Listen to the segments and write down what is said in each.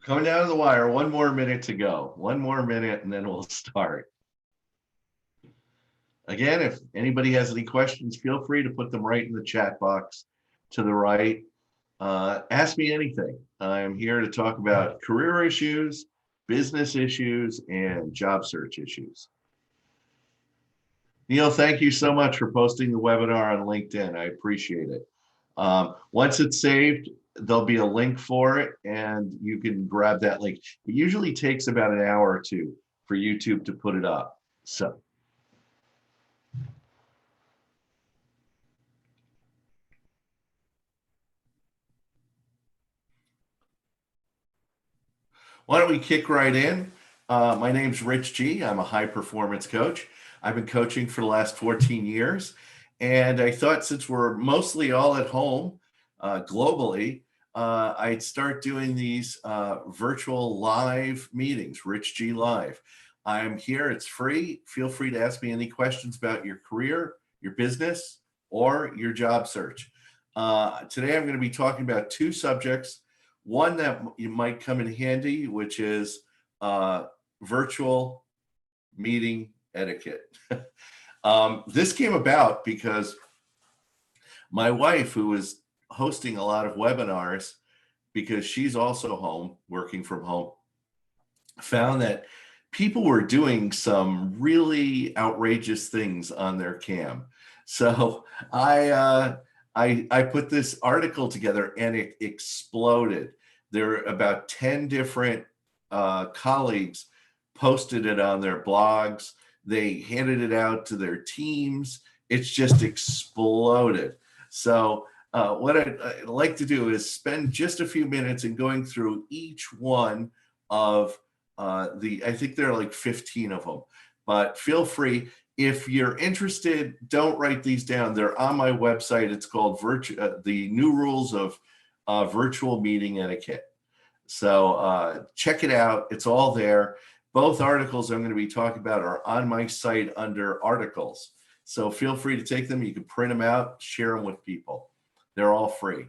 Coming down to the wire, one more minute to go. One more minute and then we'll start. Again, if anybody has any questions, feel free to put them right in the chat box to the right. Ask me anything. I'm here to talk about career issues, business issues, and job search issues. Neil, thank you so much for posting the webinar on LinkedIn. I appreciate it. Once it's saved, there'll be a link for it and you can grab that link. It usually takes about an hour or two for YouTube to put it up. So why don't we kick right in? My name's Rich G. I'm a high performance coach. I've been coaching for the last 14 years. And I thought since we're mostly all at home globally, I'd start doing these virtual live meetings, Rich G Live. I'm here, it's free. Feel free to ask me any questions about your career, your business, or your job search. Today I'm going to be talking about two subjects. One that you might come in handy, which is virtual meeting etiquette. This came about because my wife, who was hosting a lot of webinars, because she's also home, working from home, found that people were doing some really outrageous things on their cam. So I put this article together and it exploded. There are about 10 different colleagues posted it on their blogs. They handed it out to their teams. It's just exploded. So what I'd like to do is spend just a few minutes in going through each one of I think there are like 15 of them, but feel free. If you're interested, don't write these down. They're on my website. It's called The New Rules of Virtual Meeting Etiquette. So check it out. It's all there. Both articles I'm going to be talking about are on my site under articles. So feel free to take them. You can print them out, share them with people. They're all free.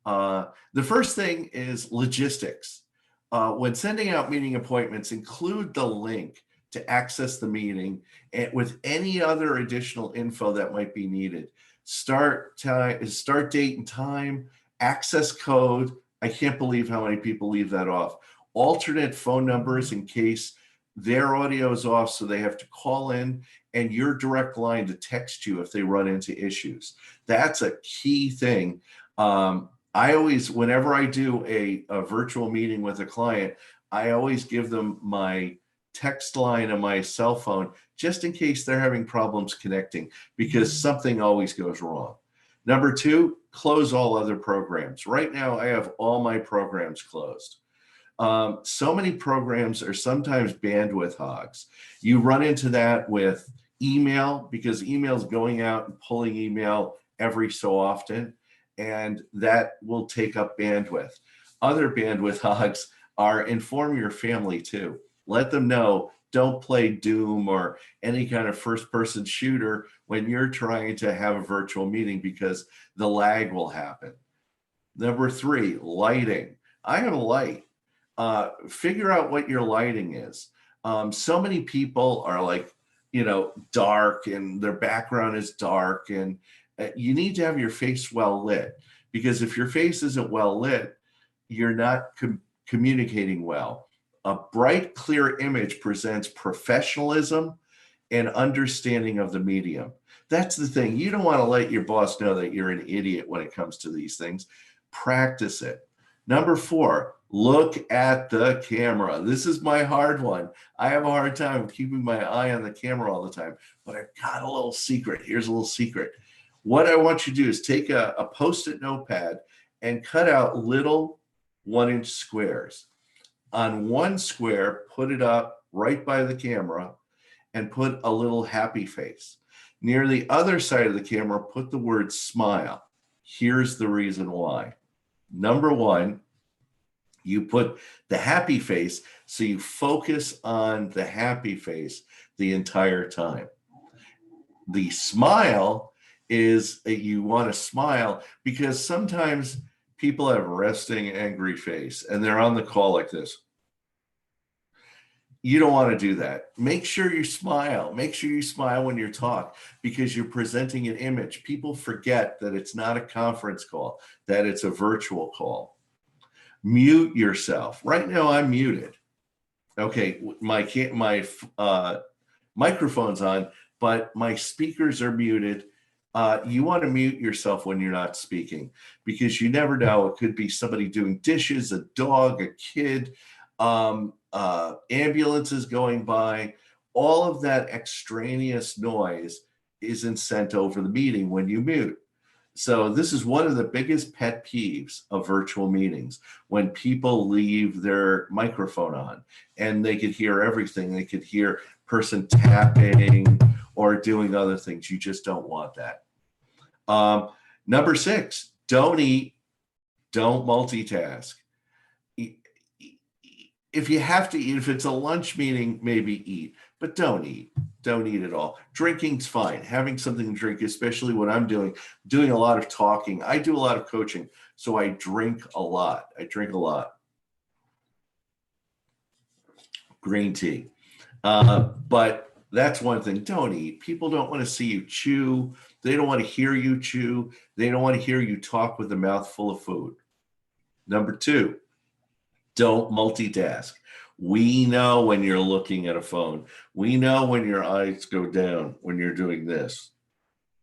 The first thing is logistics. When sending out meeting appointments, include the link to access the meeting and with any other additional info that might be needed. Start date and time, access code. I can't believe how many people leave that off. Alternate phone numbers in case their audio is off, so they have to call in, and your direct line to text you if they run into issues. That's a key thing. I always, whenever I do a virtual meeting with a client, I always give them my text line on my cell phone, just in case they're having problems connecting, because something always goes wrong. Number two, close all other programs. Right now, I have all my programs closed. So many programs are sometimes bandwidth hogs. You run into that with email, because email is going out and pulling email every so often, and that will take up bandwidth. Other bandwidth hogs are inform your family too. Let them know, don't play Doom or any kind of first-person shooter when you're trying to have a virtual meeting, because the lag will happen. Number three, lighting. I have a light. Figure out what your lighting is. So many people are like, dark, and their background is dark, and you need to have your face well lit, because if your face isn't well lit, you're not communicating well. A bright, clear image presents professionalism and understanding of the medium. That's the thing. You don't want to let your boss know that you're an idiot when it comes to these things. Practice it. Number four, look at the camera. This is my hard one. I have a hard time keeping my eye on the camera all the time, but I've got a little secret. Here's a little secret. What I want you to do is take a Post-it notepad and cut out little 1-inch squares. On one square, put it up right by the camera and put a little happy face. Near the other side of the camera, put the word smile. Here's the reason why. Number one, you put the happy face, so you focus on the happy face the entire time. The smile is you want to smile because sometimes People have resting angry face and they're on the call like this. You don't want to do that. Make sure you smile. Make sure you smile when you talk because you're presenting an image. People forget that it's not a conference call, that it's a virtual call. Mute yourself. Right now I'm muted. Okay, my microphone's on, but my speakers are muted. You want to mute yourself when you're not speaking because you never know. It could be somebody doing dishes, a dog, a kid, ambulances going by. All of that extraneous noise isn't sent over the meeting when you mute. So this is one of the biggest pet peeves of virtual meetings, when people leave their microphone on and they could hear everything. They could hear person tapping or doing other things. You just don't want that. Number 6, don't eat, don't multitask. If you have to eat, if it's a lunch meeting, maybe eat, but don't eat. Don't eat at all. Drinking's fine. Having something to drink, especially when I'm doing a lot of talking. I do a lot of coaching, so I drink a lot. Green tea. But that's one thing. Don't eat. People don't want to see you chew. They don't want to hear you chew. They don't want to hear you talk with a mouth full of food. Number 2, don't multitask. We know when you're looking at a phone. We know when your eyes go down when you're doing this.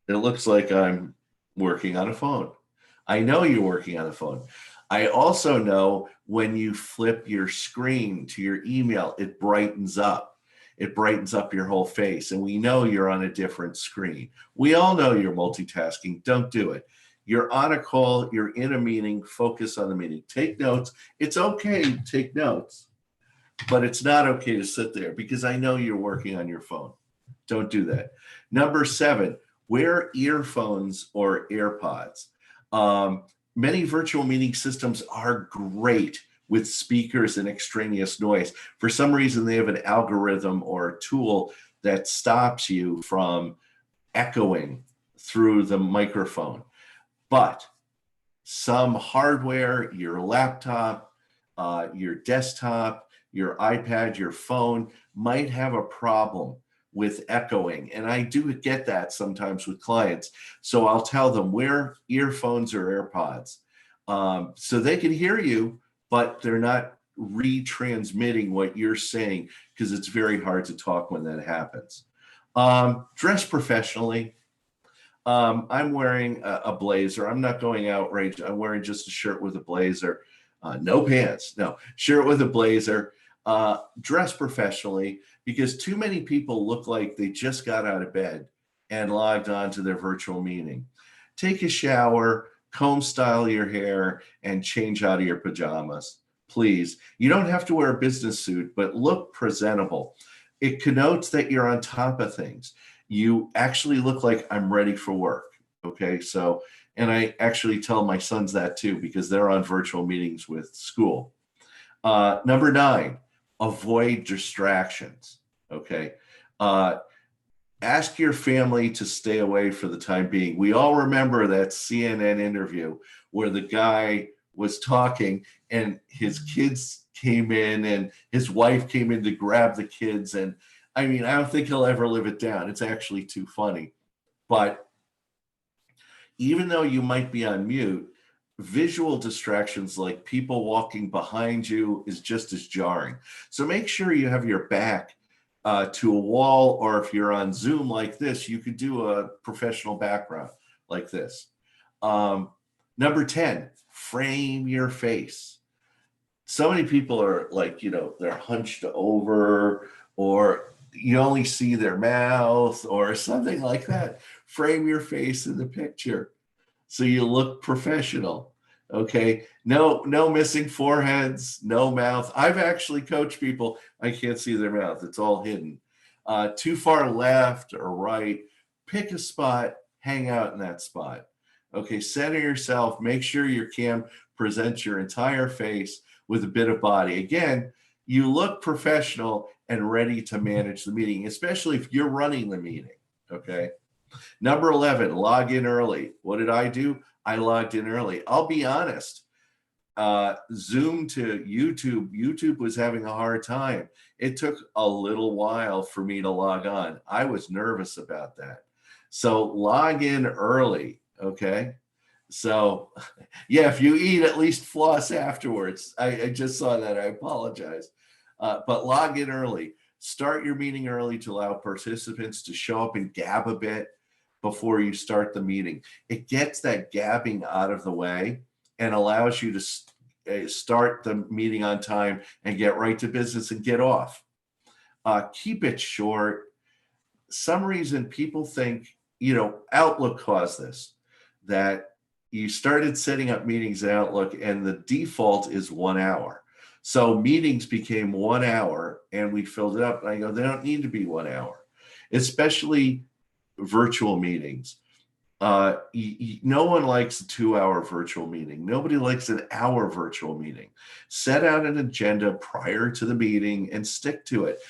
It looks like I'm working on a phone. I know you're working on a phone. I also know when you flip your screen to your email, it brightens up. It brightens up your whole face. And we know you're on a different screen. We all know you're multitasking. Don't do it. You're on a call, you're in a meeting, focus on the meeting. Take notes. It's okay to take notes, but it's not okay to sit there because I know you're working on your phone. Don't do that. Number 7, wear earphones or AirPods. Many virtual meeting systems are great with speakers and extraneous noise. For some reason, they have an algorithm or a tool that stops you from echoing through the microphone. But some hardware, your laptop, your desktop, your iPad, your phone might have a problem with echoing. And I do get that sometimes with clients. So I'll tell them wear earphones or AirPods so they can hear you, but they're not retransmitting what you're saying because it's very hard to talk when that happens. Dress professionally. I'm wearing a blazer. I'm not going outrage. I'm wearing just a shirt with a blazer. No pants. No, shirt with a blazer. Dress professionally, because too many people look like they just got out of bed and logged on to their virtual meeting. Take a shower, comb style your hair, and change out of your pajamas. Please. You don't have to wear a business suit, but look presentable. It connotes that you're on top of things. You actually look like I'm ready for work. Okay. So, and I actually tell my sons that too, because they're on virtual meetings with school. Number 9, avoid distractions. Okay. Ask your family to stay away for the time being. We all remember that CNN interview where the guy was talking and his kids came in and his wife came in to grab the kids. And I mean, I don't think he'll ever live it down. It's actually too funny. But even though you might be on mute, visual distractions like people walking behind you is just as jarring. So make sure you have your back to a wall, or if you're on Zoom like this, you could do a professional background like this. Number 10, frame your face. So many people are like, they're hunched over, or you only see their mouth or something like that. Frame your face in the picture so you look professional. Okay. No missing foreheads, no mouth. I've actually coached people. I can't see their mouth. It's all hidden. Too far left or right, pick a spot, hang out in that spot. Okay. Center yourself. Make sure your cam presents your entire face with a bit of body. Again, you look professional and ready to manage the meeting, especially if you're running the meeting. Okay. Number 11, log in early. What did I do? I logged in early. I'll be honest. Zoom to YouTube. YouTube was having a hard time. It took a little while for me to log on. I was nervous about that. So log in early, okay? So yeah, if you eat, at least floss afterwards. I just saw that. I apologize. But log in early. Start your meeting early to allow participants to show up and gab a bit before you start the meeting. It gets that gabbing out of the way and allows you to start the meeting on time and get right to business and get off. Keep it short. Some reason people think, Outlook caused this, that you started setting up meetings in Outlook and the default is 1 hour. So meetings became 1 hour and we filled it up. And I go, they don't need to be 1 hour, especially virtual meetings. No one likes a 2-hour virtual meeting. Nobody likes an hour virtual meeting. Set out an agenda prior to the meeting and stick to it.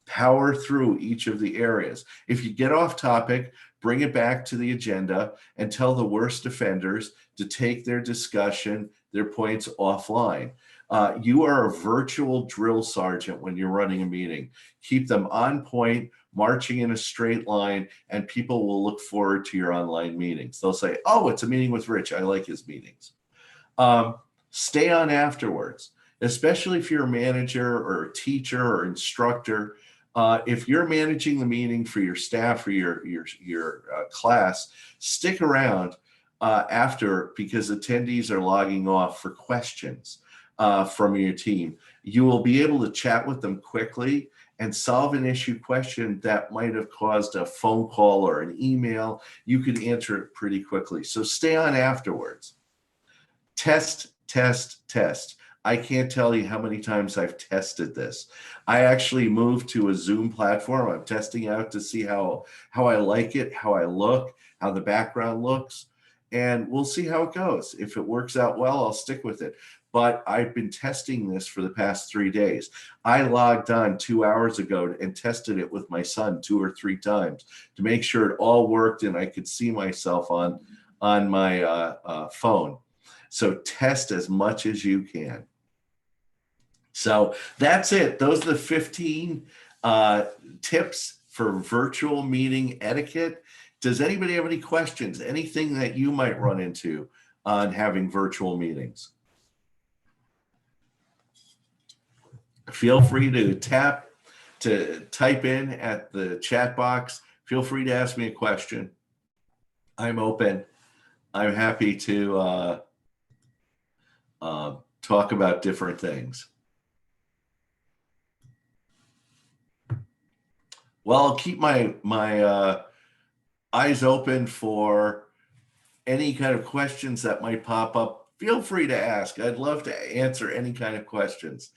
Power through each of the areas. If you get off topic, bring it back to the agenda and tell the worst offenders to take their discussion, their points offline. You are a virtual drill sergeant when you're running a meeting. Keep them on point, marching in a straight line, and people will look forward to your online meetings. They'll say, oh, it's a meeting with Rich. I like his meetings. Stay on afterwards, especially if you're a manager or a teacher or instructor. If you're managing the meeting for your staff or your class, stick around after, because attendees are logging off for questions from your team. You will be able to chat with them quickly and solve an issue question that might have caused a phone call or an email. You could answer it pretty quickly. So stay on afterwards. Test, test, test. I can't tell you how many times I've tested this. I actually moved to a Zoom platform. I'm testing out to see how I like it, how I look, how the background looks, and we'll see how it goes. If it works out well, I'll stick with it. But I've been testing this for the past 3 days. I logged on 2 hours ago and tested it with my son 2 or 3 times to make sure it all worked and I could see myself on my phone. So test as much as you can. So that's it. Those are the 15 tips for virtual meeting etiquette. Does anybody have any questions? Anything that you might run into on having virtual meetings? Feel free to type in at the chat box. Feel free to ask me a question. I'm open. I'm happy to talk about different things. Well, I'll keep my eyes open for any kind of questions that might pop up. Feel free to ask. I'd love to answer any kind of questions.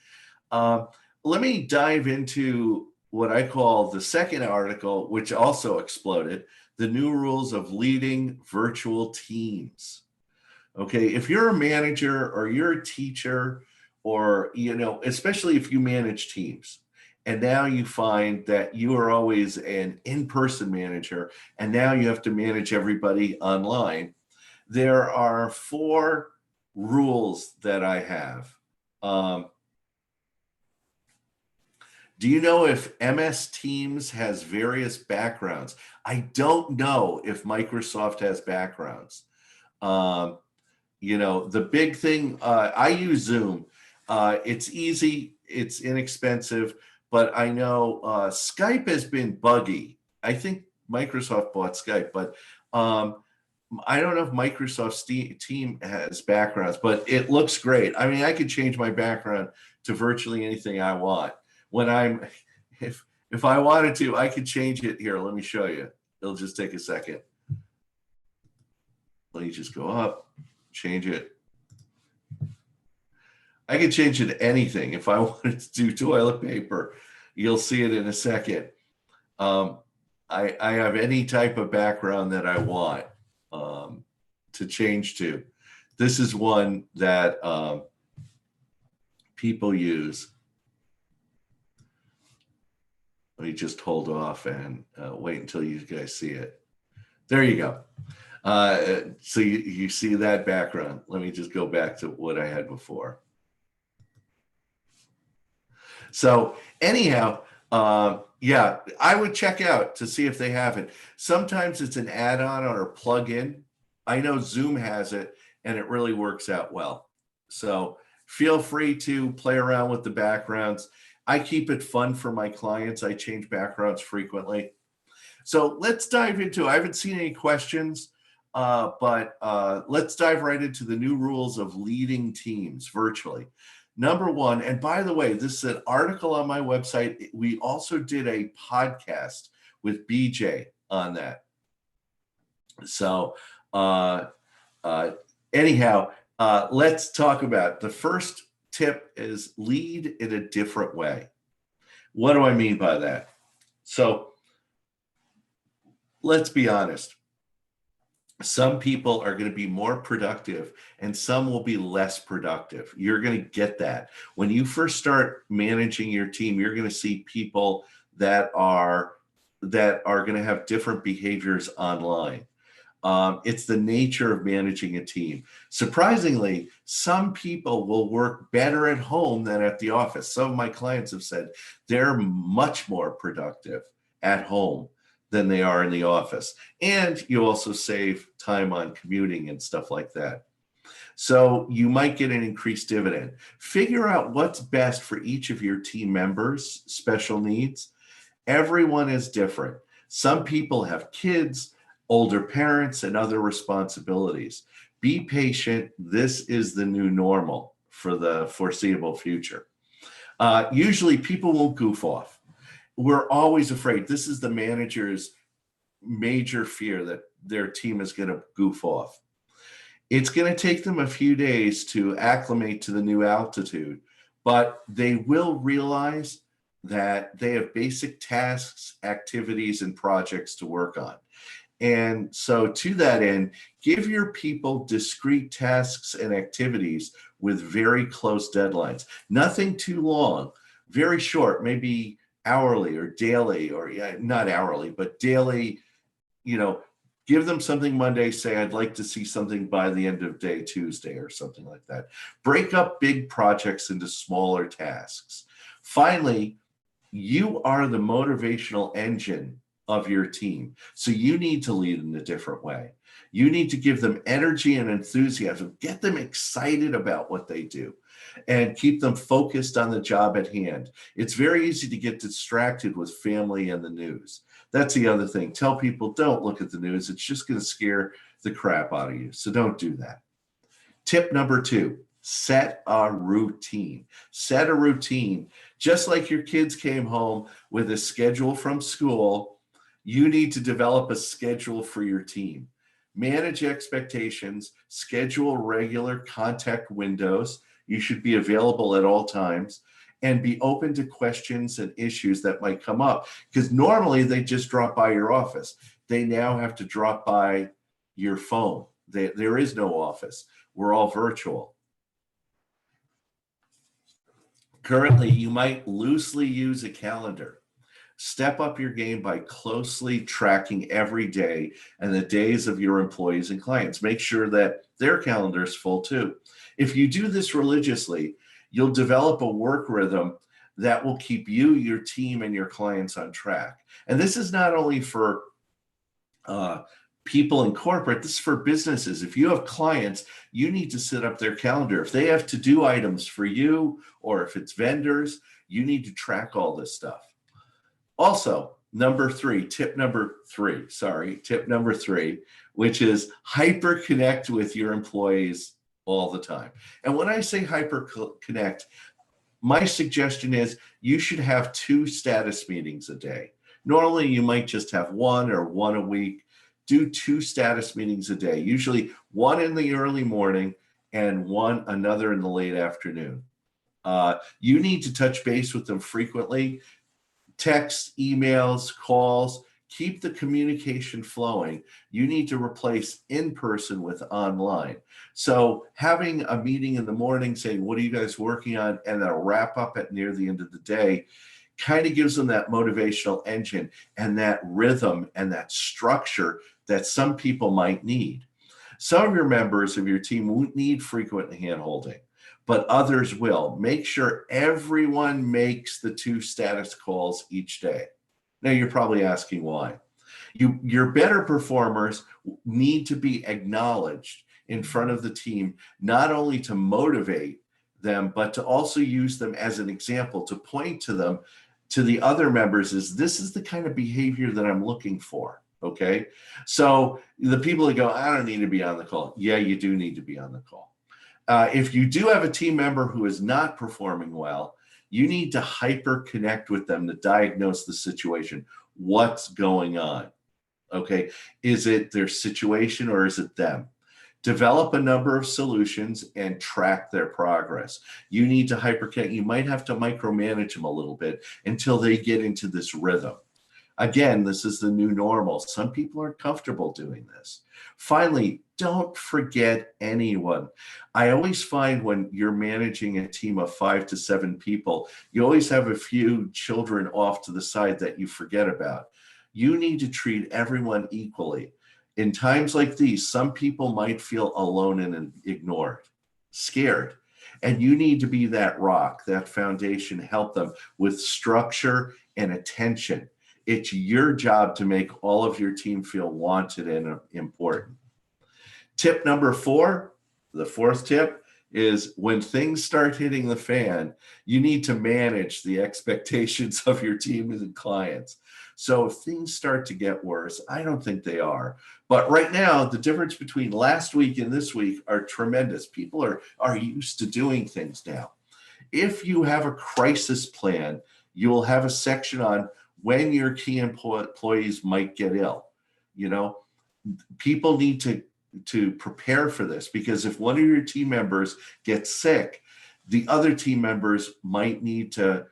Let me dive into what I call the second article, which also exploded, the new rules of leading virtual teams. Okay, if you're a manager or you're a teacher, or, especially if you manage teams, and now you find that you are always an in-person manager, and now you have to manage everybody online, there are 4 rules that I have. Do you know if MS Teams has various backgrounds? I don't know if Microsoft has backgrounds. The big thing, I use Zoom. It's easy, it's inexpensive, but I know Skype has been buggy. I think Microsoft bought Skype, but I don't know if Microsoft's team has backgrounds, but it looks great. I mean, I could change my background to virtually anything I want. If I wanted to, I could change it here. Let me show you. It'll just take a second. Let me just go up, change it. I could change it to anything. If I wanted to do toilet paper, you'll see it in a second. I have any type of background that I want to change to. This is one that people use. Let me just hold off and wait until you guys see it. There you go. So you see that background. Let me just go back to what I had before. So anyhow, yeah, I would check out to see if they have it. Sometimes it's an add-on or a plug-in. I know Zoom has it, and it really works out well. So feel free to play around with the backgrounds. I keep it fun for my clients. I change backgrounds frequently. So let's dive into, I haven't seen any questions, but let's dive right into the new rules of leading teams virtually. Number one, and by the way, this is an article on my website. We also did a podcast with BJ on that. So uh, uh, anyhow, let's talk about the first tip is lead in a different way. What do I mean by that? So let's be honest. Some people are going to be more productive and some will be less productive. You're going to get that. When you first start managing your team, you're going to see people that are going to have different behaviors online. It's the nature of managing a team. Surprisingly, some people will work better at home than at the office. Some of my clients have said they're much more productive at home than they are in the office. And you also save time on commuting and stuff like that. So you might get an increased dividend. Figure out what's best for each of your team members' special needs. Everyone is different. Some people have kids, older parents, and other responsibilities. Be patient. This is the new normal for the foreseeable future. Usually people won't goof off. We're always afraid. This is the manager's major fear that their team is going to goof off. It's going to take them a few days to acclimate to the new altitude, but they will realize that they have basic tasks, activities, and projects to work on. And so to that end, give your people discrete tasks and activities with very close deadlines. Nothing too long, very short, maybe hourly or daily, or not hourly, but daily, give them something Monday, say, I'd like to see something by the end of day Tuesday or something like that. Break up big projects into smaller tasks. Finally, you are the motivational engine of your team. So you need to lead in a different way. You need to give them energy and enthusiasm, get them excited about what they do, and keep them focused on the job at hand. It's very easy to get distracted with family and the news. That's the other thing. Tell people, don't look at the news. It's just going to scare the crap out of you. So don't do that. Tip number 2, set a routine. Set a routine. Just like your kids came home with a schedule from school, you need to develop a schedule for your team. Manage expectations, schedule regular contact windows. You should be available at all times and be open to questions and issues that might come up. Because normally they just drop by your office. They now have to drop by your phone. There is no office. We're all virtual. Currently, you might loosely use a calendar. Step up your game by closely tracking every day and the days of your employees and clients. Make sure that their calendar is full too. If you do this religiously, you'll develop a work rhythm that will keep you, your team, and your clients on track. And this is not only for people in corporate, this is for businesses. If you have clients, you need to set up their calendar. If they have to-do items for you, or if it's vendors, you need to track all this stuff. Also, tip number three, which is hyper connect with your employees all the time. And when I say hyper connect, my suggestion is you should have 2 status meetings a day. Normally, you might just have one or one a week. Do 2 status meetings a day, usually one in the early morning and another in the late afternoon. You need to touch base with them frequently. Text, emails, calls, keep the communication flowing. You need to replace in-person with online. So having a meeting in the morning saying, what are you guys working on? And then a wrap up at near the end of the day kind of gives them that motivational engine and that rhythm and that structure that some people might need. Some of your members of your team won't need frequent hand-holding, but others will. Make sure everyone makes the 2 status calls each day. Now, you're probably asking why. Your better performers need to be acknowledged in front of the team, not only to motivate them, but to also use them as an example, to point to them, to the other members, is this is the kind of behavior that I'm looking for. Okay. So the people that go, I don't need to be on the call. Yeah, you do need to be on the call. If you do have a team member who is not performing well, you need to hyper connect with them to diagnose the situation. What's going on? Okay. Is it their situation or is it them? Develop a number of solutions and track their progress. You need to hyperconnect. You might have to micromanage them a little bit until they get into this rhythm. Again, this is the new normal. Some people aren't comfortable doing this. Finally, don't forget anyone. I always find when you're managing a team of 5 to 7 people, you always have a few children off to the side that you forget about. You need to treat everyone equally. In times like these, some people might feel alone and ignored, scared. And you need to be that rock, that foundation, help them with structure and attention. It's your job to make all of your team feel wanted and important. Tip number 4, the 4th tip, is when things start hitting the fan, you need to manage the expectations of your team and clients. So if things start to get worse, I don't think they are. But right now, the difference between last week and this week are tremendous. People are used to doing things now. If you have a crisis plan, you will have a section on when your key employees might get ill. You know, people need to prepare for this, because if one of your team members gets sick, the other team members might need to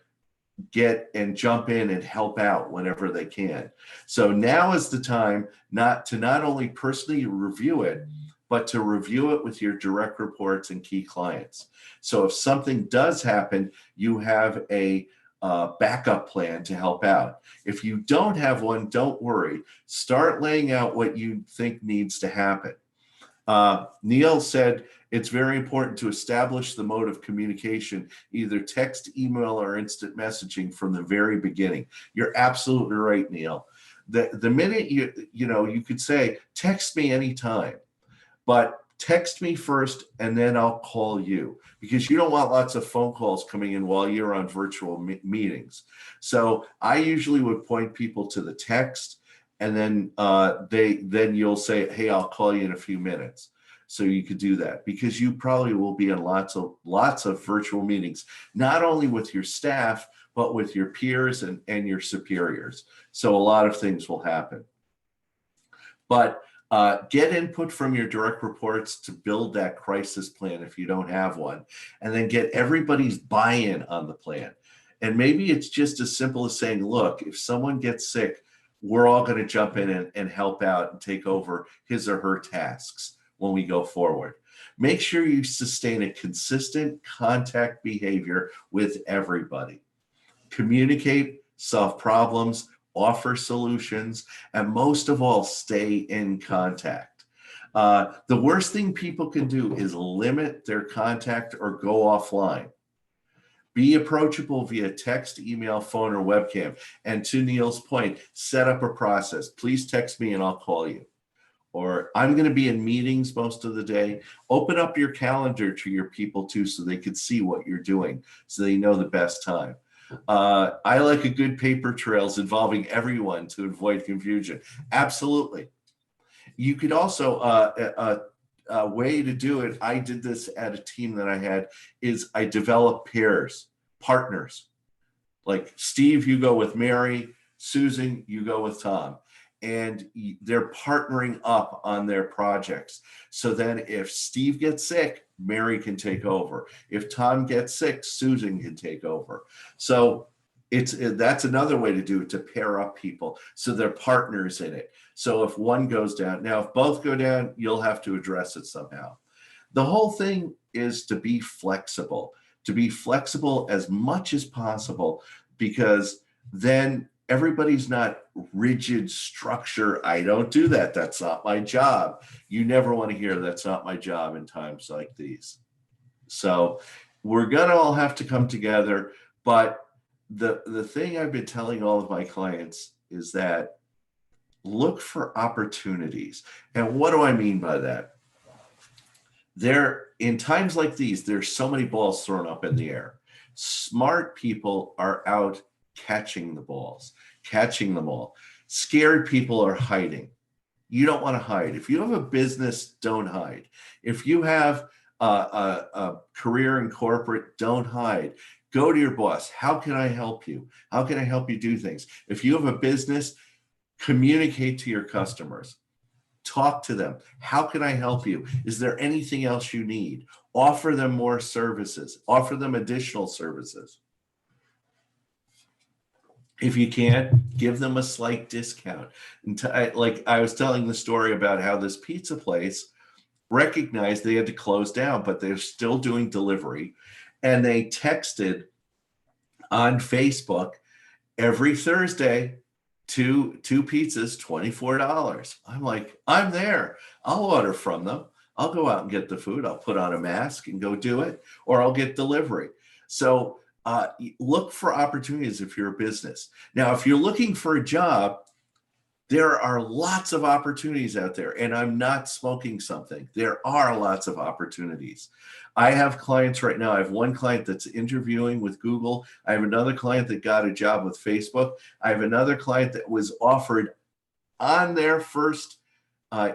get and jump in and help out whenever they can. So now is the time not only personally review it, but to review it with your direct reports and key clients. So if something does happen, you have a backup plan to help out. If you don't have one, don't worry. Start laying out what you think needs to happen. Neil said it's very important to establish the mode of communication, either text, email, or instant messaging from the very beginning. You're absolutely right, Neil. The minute you could say, text me anytime, but text me first and then I'll call you, because you don't want lots of phone calls coming in while you're on virtual meetings. So I usually would point people to the text, and then then you'll say, hey, I'll call you in a few minutes. So you could do that, because you probably will be in lots of virtual meetings, not only with your staff, but with your peers and your superiors. So a lot of things will happen. But get input from your direct reports to build that crisis plan if you don't have one, and then get everybody's buy-in on the plan. And maybe it's just as simple as saying, look, if someone gets sick, we're all going to jump in and help out and take over his or her tasks when we go forward. Make sure you sustain a consistent contact behavior with everybody. Communicate, solve problems, offer solutions, and most of all, stay in contact. The worst thing people can do is limit their contact or go offline. Be approachable via text, email, phone, or webcam. And to Neil's point, set up a process. Please text me and I'll call you. Or I'm going to be in meetings most of the day. Open up your calendar to your people too, so they can see what you're doing, so they know the best time. I like a good paper trails involving everyone to avoid confusion. Absolutely. You could also, a way to do it, I did this at a team that I had, is I developed pairs, partners. Like Steve, you go with Mary. Susan, you go with Tom. And they're partnering up on their projects. So then if Steve gets sick, Mary can take over. If Tom gets sick, Susan can take over. So that's another way to do it, to pair up people so they're partners in it. So if one goes down, now if both go down, you'll have to address it somehow. The whole thing is to be flexible as much as possible. because then everybody's not rigid structure. I don't do that. That's not my job. You never want to hear that's not my job in times like these. So we're going to all have to come together. But the thing I've been telling all of my clients is that look for opportunities. And what do I mean by that? In times like these, there's so many balls thrown up in the air. Smart people are out catching the balls, catching them all. Scared people are hiding. You don't want to hide. If you have a business, don't hide. If you have a career in corporate, don't hide. Go to your boss. How can I help you? How can I help you do things? If you have a business, communicate to your customers. Talk to them. How can I help you? Is there anything else you need? Offer them more services. Offer them additional services. If you can't, give them a slight discount. Like I was telling the story about how this pizza place recognized they had to close down, but they're still doing delivery. And they texted on Facebook every Thursday, two pizzas, $24. I'm like, I'm there. I'll order from them. I'll go out and get the food. I'll put on a mask and go do it, or I'll get delivery. So look for opportunities if you're a business. Now, if you're looking for a job, there are lots of opportunities out there, and I'm not smoking something. There are lots of opportunities. I have clients right now. I have one client that's interviewing with Google. I have another client that got a job with Facebook. I have another client that was offered on their first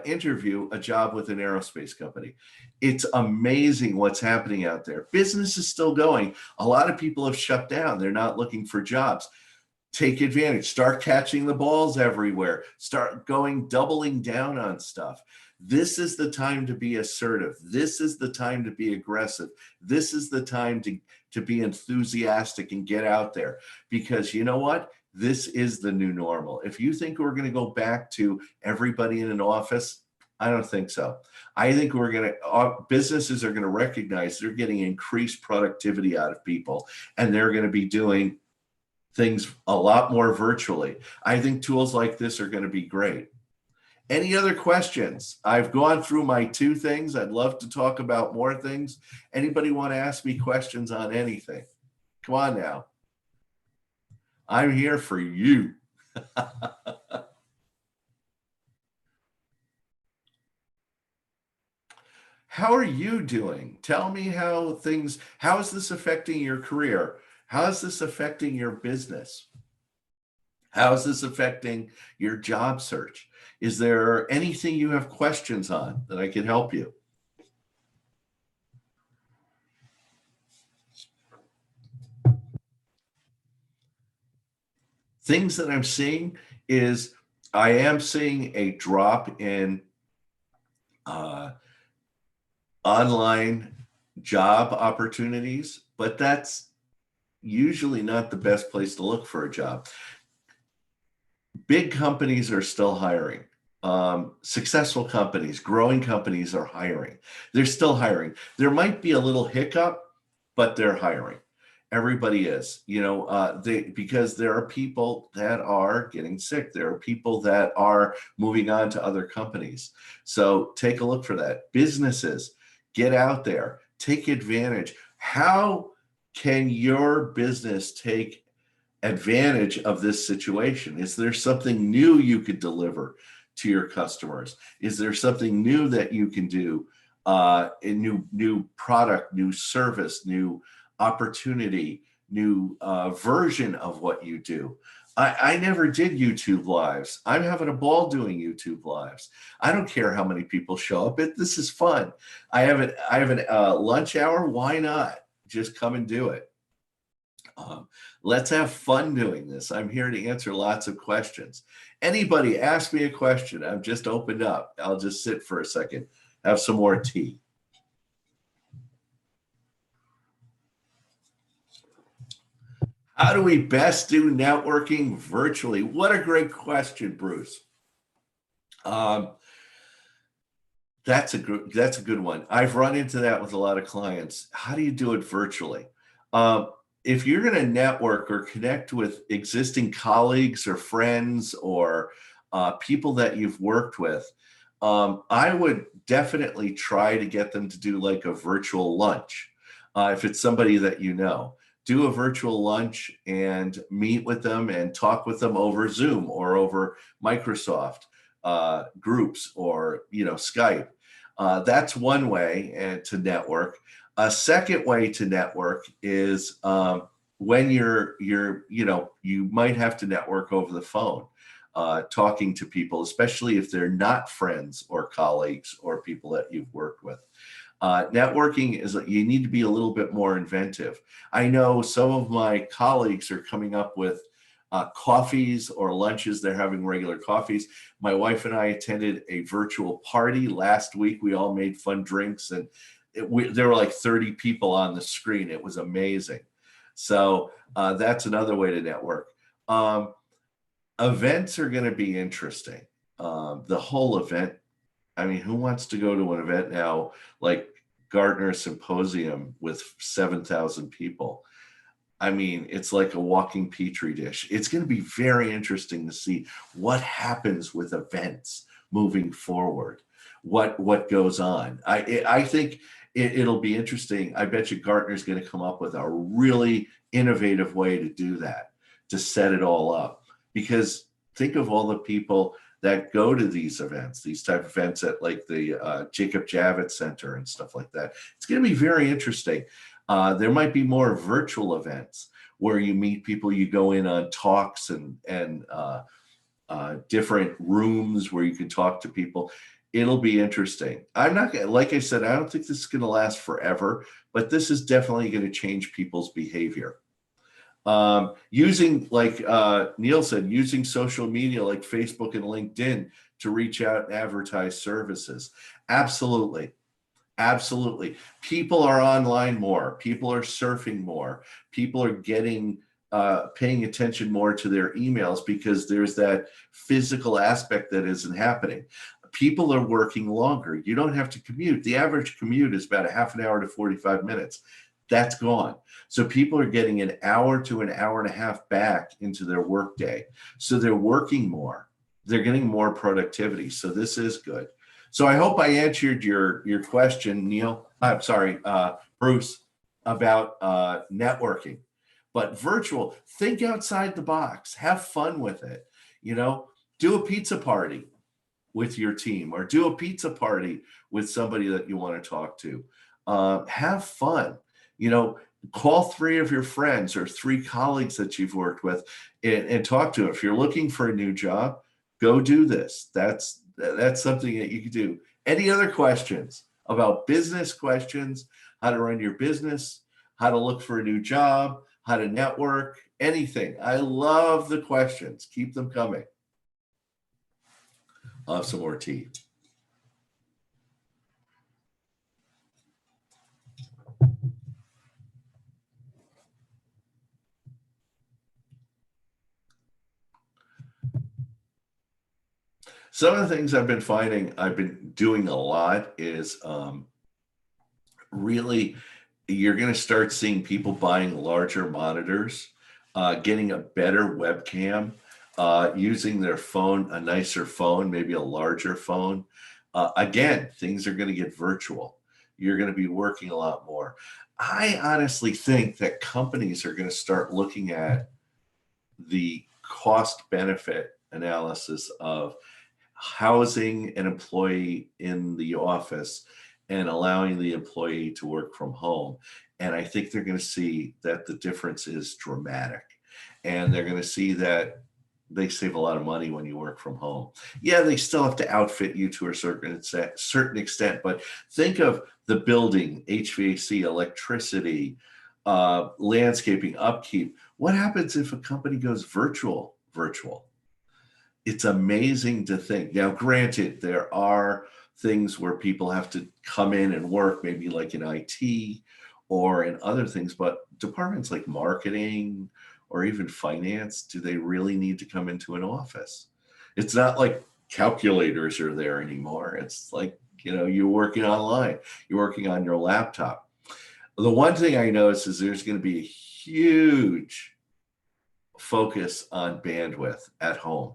interview a job with an aerospace company. It's amazing what's happening out there. Business is still going. A lot of people have shut down. They're not looking for jobs. Take advantage. Start catching the balls everywhere. Start doubling down on stuff. This is the time to be assertive. This is the time to be aggressive. This is the time to be enthusiastic and get out there, because you know what? This is the new normal. If you think we're going to go back to everybody in an office, I don't think so. I think businesses are going to recognize they're getting increased productivity out of people, and they're going to be doing things a lot more virtually. I think tools like this are going to be great. Any other questions? I've gone through my 2 things. I'd love to talk about more things. Anybody want to ask me questions on anything? Come on now. I'm here for you. How are you doing? Tell me how is this affecting your career? How is this affecting your business? How is this affecting your job search? Is there anything you have questions on that I can help you? Things that I'm seeing is I am seeing a drop in online job opportunities, but that's usually not the best place to look for a job. Big companies are still hiring. Successful companies, growing companies are hiring. They're still hiring. There might be a little hiccup, but they're hiring. Everybody is, because there are people that are getting sick. There are people that are moving on to other companies. So take a look for that. Businesses, get out there, take advantage. How can your business take advantage of this situation? Is there something new you could deliver to your customers? Is there something new that you can do? A new product, new service, new opportunity, new version of what you do. I never did YouTube lives. I'm having a ball doing YouTube lives. I don't care how many people show up. This is fun. I have an lunch hour. Why not? Just come and do it. Let's have fun doing this. I'm here to answer lots of questions. Anybody ask me a question. I've just opened up. I'll just sit for a second, have some more tea. How do we best do networking virtually? What a great question, Bruce. That's a good one. I've run into that with a lot of clients. How do you do it virtually? if you're going to network or connect with existing colleagues or friends or people that you've worked with, I would definitely try to get them to do like a virtual lunch. If it's somebody that you know, do a virtual lunch and meet with them and talk with them over Zoom or over Microsoft groups or Skype. That's one way to network. A second way to network is when you might have to network over the phone, talking to people, especially if they're not friends or colleagues or people that you've worked with. Networking is, you need to be a little bit more inventive. I know some of my colleagues are coming up with coffees or lunches. They're having regular coffees. My wife and I attended a virtual party last week. We all made fun drinks, and there were like 30 people on the screen. It was amazing. So that's another way to network. Events are going to be interesting. The whole event, I mean, who wants to go to an event now like Gartner Symposium with 7,000 people? I mean, it's like a walking petri dish. It's going to be very interesting to see what happens with events moving forward, what goes on. I think it'll be interesting. I bet you Gartner's going to come up with a really innovative way to do that, to set it all up. Because think of all the people that go to these events, these type of events at like the Jacob Javits Center and stuff like that. It's going to be very interesting. There might be more virtual events where you meet people, you go in on talks and different rooms where you can talk to people. It'll be interesting. I'm not, like I said, I don't think this is going to last forever, but this is definitely going to change people's behavior. Using, like Neil said, using social media like Facebook and LinkedIn to reach out and advertise services. Absolutely. Absolutely. People are online more. People are surfing more. People are paying attention more to their emails because there's that physical aspect that isn't happening. People are working longer. You don't have to commute. The average commute is about a half an hour to 45 minutes. That's gone. So people are getting an hour to an hour and a half back into their workday. So they're working more. They're getting more productivity. So this is good. So I hope I answered your question, Neil. I'm sorry, Bruce, about networking. But virtual, think outside the box. Have fun with it. Do a pizza party with your team, or do a pizza party with somebody that you want to talk to. Have fun. Call 3 of your friends or 3 colleagues that you've worked with and talk to them. If you're looking for a new job, go do this. That's something that you can do. Any other questions about business questions, how to run your business, how to look for a new job, how to network, anything? I love the questions. Keep them coming. I'll have some more tea. Some of the things I've been finding I've been doing a lot is really, you're going to start seeing people buying larger monitors, getting a better webcam, using their phone, a nicer phone, maybe a larger phone. Again, things are going to get virtual. You're going to be working a lot more. I honestly think that companies are going to start looking at the cost benefit analysis of housing an employee in the office and allowing the employee to work from home. And I think they're going to see that the difference is dramatic. And they're going to see that they save a lot of money when you work from home. Yeah, they still have to outfit you to a certain extent, but think of the building, HVAC, electricity, landscaping, upkeep. What happens if a company goes virtual? It's amazing to think. Now, granted, there are things where people have to come in and work, maybe like in IT or in other things, but departments like marketing or even finance, do they really need to come into an office? It's not like calculators are there anymore. It's like, you're working online, you're working on your laptop. The one thing I noticed is there's going to be a huge focus on bandwidth at home.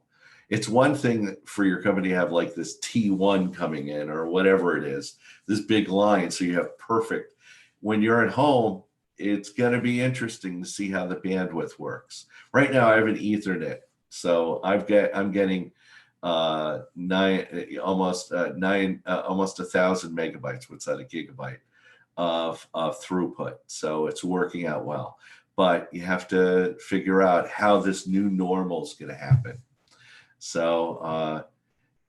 It's one thing for your company to have like this T1 coming in or whatever it is, this big line, so you have perfect. When you're at home, it's going to be interesting to see how the bandwidth works. Right now, I have an Ethernet, so I'm getting almost 1,000 megabytes. What's that? A gigabyte of throughput. So it's working out well. But you have to figure out how this new normal is going to happen. So,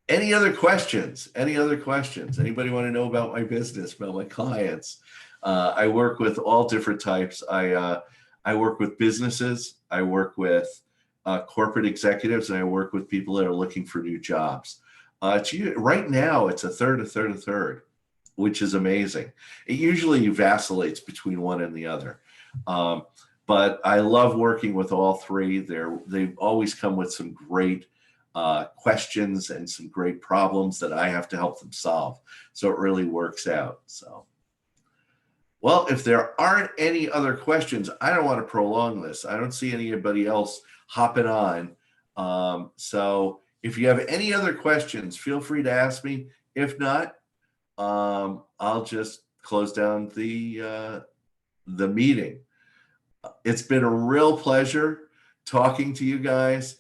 any other questions? Any other questions? Anybody want to know about my business, about my clients? I work with all different types. I work with businesses. I work with corporate executives, and I work with people that are looking for new jobs. Right now, it's a third, which is amazing. It usually vacillates between one and the other. But I love working with all three. They've always come with some great questions and some great problems that I have to help them solve. So it really works out. So, well, if there aren't any other questions, I don't want to prolong this. I don't see anybody else hopping on. So if you have any other questions, feel free to ask me. If not, I'll just close down the meeting. It's been a real pleasure talking to you guys.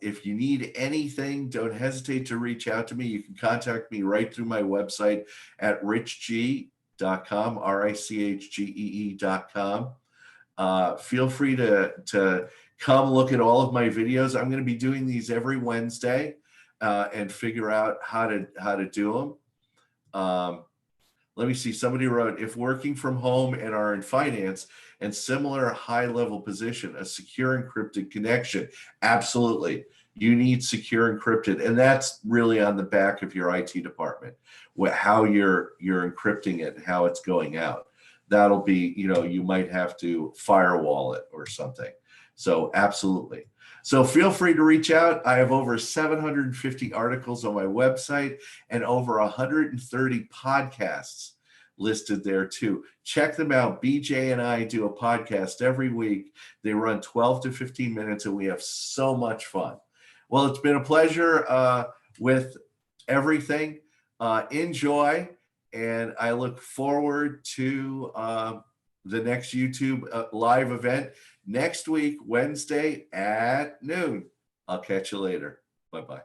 If you need anything, don't hesitate to reach out to me. You can contact me right through my website at richgee.com, RICHGEE.com. Feel free to come look at all of my videos. I'm going to be doing these every Wednesday and figure out how to do them. Let me see. Somebody wrote, if working from home and are in finance and similar high-level position, a secure encrypted connection. Absolutely. You need secure encrypted. And that's really on the back of your IT department, how you're encrypting it and how it's going out. That'll be, you might have to firewall it or something. So absolutely. So feel free to reach out. I have over 750 articles on my website and over 130 podcasts listed there too. Check them out. BJ and I do a podcast every week. They run 12 to 15 minutes and we have so much fun. Well, it's been a pleasure with everything. Enjoy. And I look forward to the next YouTube live event next week, Wednesday at noon. I'll catch you later. Bye-bye.